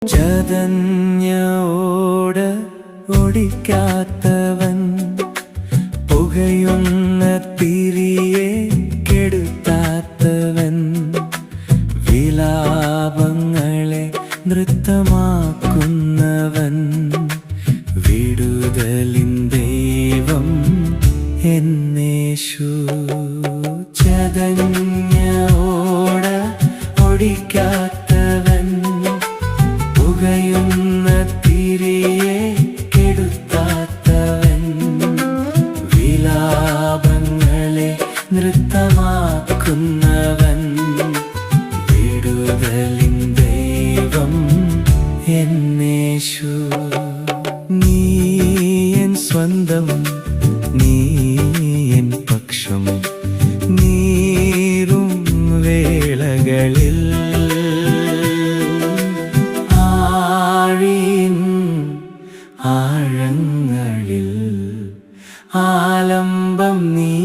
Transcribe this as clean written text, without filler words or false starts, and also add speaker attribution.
Speaker 1: ചതഞ്ഞോട് ഒടിക്കാത്തവൻ, പുകയുന്ന തിരിയെ കെടുത്താത്തവൻ, വിലാപങ്ങളെ നൃത്തമാക്കുന്നവൻ, വിടുതലിൻ ദൈവം എന്നേശു. ചതഞ്ഞോട് ഒടിക്കാത്തവൻ, പുകയുന്ന തിരിയെ കെടുത്താത്തവൻ, വിലാപങ്ങളെ നൃത്തമാക്കുന്നവൻ, വിടുതലിൻ ദൈവം എന്നേശു. നീ എൻ സ്വന്തം, നീ എൻ പക്ഷം, നീറും വേളകളിൽ ആഴങ്ങളിൽ ആലംബം നീ